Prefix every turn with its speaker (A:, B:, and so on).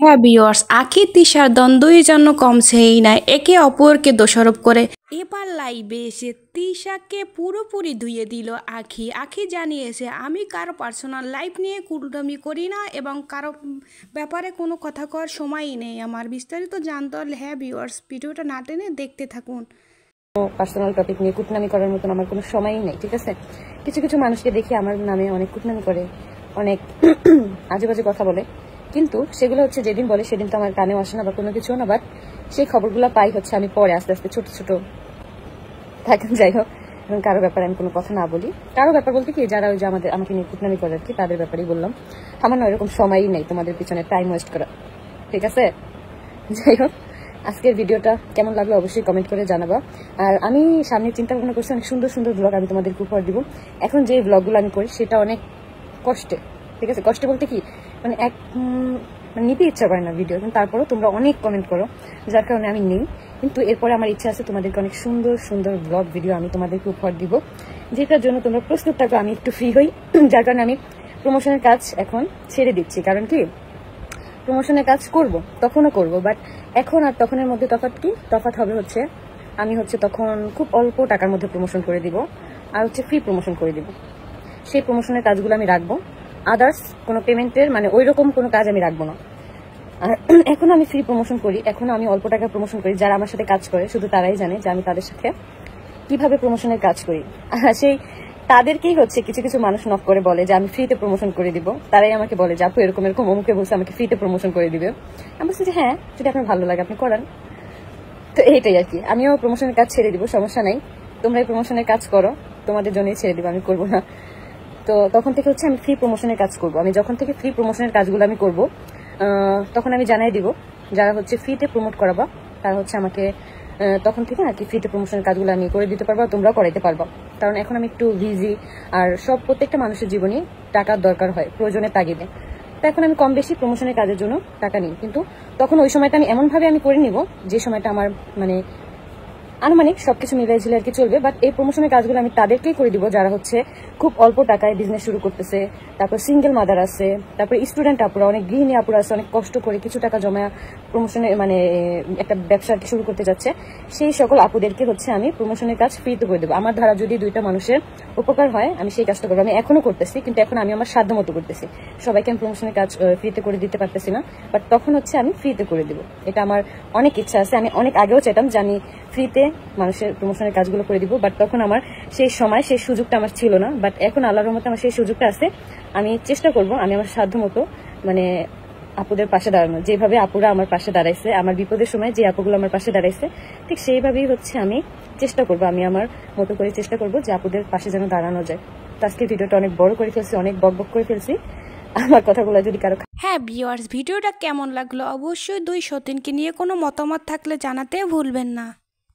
A: হ্যাঁ ভিউয়ার্স, আখি তিশার দ্বন্দ্বই যেন কমছেই না, একে অপরকে দোষারোপ করে। এবার লাইভে এসে তিশাকে পুরোপুরি ধুয়ে দিল আখি। আখি জানিয়েছে, আমি কারো পার্সোনাল লাইফ নিয়ে কুলটামি করি না এবং কারো ব্যাপারে কোনো কথা কওয়ার সময়ই নেই আমার। বিস্তারিত জানতে হলে হ্যাঁ ভিউয়ার্স, ভিডিওটা না টেনে দেখতে থাকুন।
B: পার্সোনাল টপিক নিয়ে কুটনামি করার মতন আমার কোনো সময়ই নেই, ঠিক আছে? কিছু কিছু মানুষকে দেখি আমার নামে অনেক কুটনামি করে, অনেক আজে বাজে কথা বলে, কিন্তু সেগুলো হচ্ছে যেদিন বলে সেদিন তো আমার কানেও আসে না বা কোনো কিছু না। বাট সেই খবরগুলো পাই হচ্ছে আমি পরে আস্তে আস্তে ছোট ছোট থাকেন। যাই হোক, এবং কারো ব্যাপারে আমি কোনো কথা না বলি। কারো ব্যাপার বলতে কি, যারা ওই যে আমাকে নিয়ে কুটনামি করে আর কি, তাদের ব্যাপারেই বললাম। আমার না এরকম সময়ই নেই তোমাদের পিছনে টাইম ওয়েস্ট করা, ঠিক আছে? যাই হোক, আজকের ভিডিওটা কেমন লাগলো অবশ্যই কমেন্ট করে জানাবা। আর আমি সামনে চিন্তা ভাবনা করছি অনেক সুন্দর সুন্দর ব্লগ আমি তোমাদেরকে উপহার দিব। এখন যে ব্লগগুলো আমি করি সেটা অনেক কষ্টে, ঠিক আছে? কষ্টে বলতে কি, মানে নিতে ইচ্ছা করে না ভিডিও, কিন্তু তারপরেও তোমরা অনেক কমেন্ট করো, যার কারণে আমি নেই। কিন্তু এরপরে আমার ইচ্ছা আছে তোমাদেরকে অনেক সুন্দর সুন্দর ব্লগ ভিডিও আমি তোমাদেরকে উপহার দিব, যেটার জন্য তোমরা প্রস্তুত থাকো। আমি একটু ফ্রি হই, যার কারণে আমি প্রমোশনের কাজ এখন ছেড়ে দিচ্ছি। কারণ কি, প্রমোশনের কাজ করব, তখনও করব, বাট এখন আর তখনের মধ্যে তফাৎ কি? তফাৎ হবে হচ্ছে আমি হচ্ছে তখন খুব অল্প টাকার মধ্যে প্রমোশন করে দিব, আর হচ্ছে ফ্রি প্রমোশন করে দিব। সেই প্রমোশনের কাজগুলো আমি রাখবো, আদার্স কোনো পেমেন্টের মানে ওই রকম কোনো কাজ আমি রাখবো না। আর এখন আমি ফ্রি প্রমোশন করি, এখন আমি অল্প টাকা প্রমোশন করি। যারা আমার সাথে কাজ করে শুধু তারাই জানে যে আমি তাদের সাথে কিভাবে প্রমোশনের কাজ করি। সেই তাদেরকেই হচ্ছে কিছু কিছু মানুষ নক করে বলে যে আমি ফ্রিতে প্রমোশন করে দিব। তারাই আমাকে বলে যে আপু এরকম এরকম অমুকে বলছে আমাকে ফ্রিতে প্রমোশন করে দিবে। আমি বলছি যে হ্যাঁ, যদি আপনার ভালো লাগে আপনি করান। তো এইটাই আর কি, আমিও প্রমোশনের কাজ ছেড়ে দিব, সমস্যা নাই। তোমরা এই প্রমোশনের কাজ করো, তোমাদের জন্যই ছেড়ে দিব, আমি করবো না। তো তখন থেকে হচ্ছে আমি ফ্রি প্রমোশনের কাজ করব। আমি যখন থেকে ফ্রি প্রমোশনের কাজগুলো আমি করব, তখন আমি জানাই দিব যারা হচ্ছে ফ্রিতে প্রমোট করাবা, তারা হচ্ছে আমাকে তখন থেকে আর কি ফ্রিতে প্রমোশনের কাজগুলো আমি করে দিতে পারবো, তোমরাও করাইতে পারবা। কারণ এখন আমি একটু বিজি, আর প্রত্যেকটা মানুষের জীবনে টাকার দরকার হয় প্রয়োজনের তাগিদে। তো এখন আমি কম বেশি প্রমোশনের কাজের জন্য টাকা নিই, কিন্তু তখন ওই সময়টা আমি এমনভাবে আমি করে নিব যে সময়টা আমার মানে আনুমানিক সবকিছু মিলাই ঝিলে আর কি চলবে। বাট এই প্রমোশনের কাজগুলো আমি তাদেরকেই করে দিব যারা হচ্ছে খুব অল্প টাকায় বিজনেস শুরু করতেছে, তারপর সিঙ্গেল মাদার আছে, তারপর স্টুডেন্ট আপুরা, অনেক গৃহিণী আপুরা আছে, অনেক কষ্ট করে কিছু টাকা জমা প্রমোশনে মানে একটা ব্যবসা শুরু করতে যাচ্ছে। সেই সকল আপুদেরকে হচ্ছে আমি প্রমোশনের কাজ ফ্রিতে করে দেবো। আমার দ্বারা যদি দুইটা মানুষের উপকার হয় আমি সেই কাজটা করবো। আমি এখনো করতেছি, কিন্তু এখন আমি আমার সাধ্য মতো করতেছি। সবাইকে আমি প্রমোশনের কাজ ফ্রিতে করে দিতে পারতেছি না, বাট তখন হচ্ছে আমি ফ্রিতে করে দেবো। এটা আমার অনেক ইচ্ছা আছে। আমি অনেক আগেও চাইতাম যে আমি ফ্রিতে মানুষের প্রমোশনের কাজগুলো করে দিব, বাট তখন আমার সেই সময় সেই সুযোগটা আমার ছিল না। বাট এখন আল্লাহর মতো আমার সেই সুযোগটা আছে। আমি চেষ্টা করব আমি আমার সাধ্য মতো মানে আপুদের পাশে দাঁড়ানো, যেভাবে আপুরা আমার পাশে দাঁড়াইছে আমার বিপদের সময়, যে আপুগুলো আমার পাশে দাঁড়াইছে ঠিক সেইভাবেই হচ্ছে আমি চেষ্টা করব, আমি আমার মতো করে চেষ্টা করব যে আপুদের পাশে যেন দাঁড়ানো যায়। তো আজকে ভিডিওটা অনেক বড় করে ফেলছি, অনেক বকবক করে ফেলছি। আমার কথাগুলো যদি কারো
A: হ্যাঁ ভিউয়ার্স, ভিডিওটা কেমন লাগলো অবশ্যই দুই সতীনকে নিয়ে কোনো মতামত থাকলে জানাতে ভুলবেন না।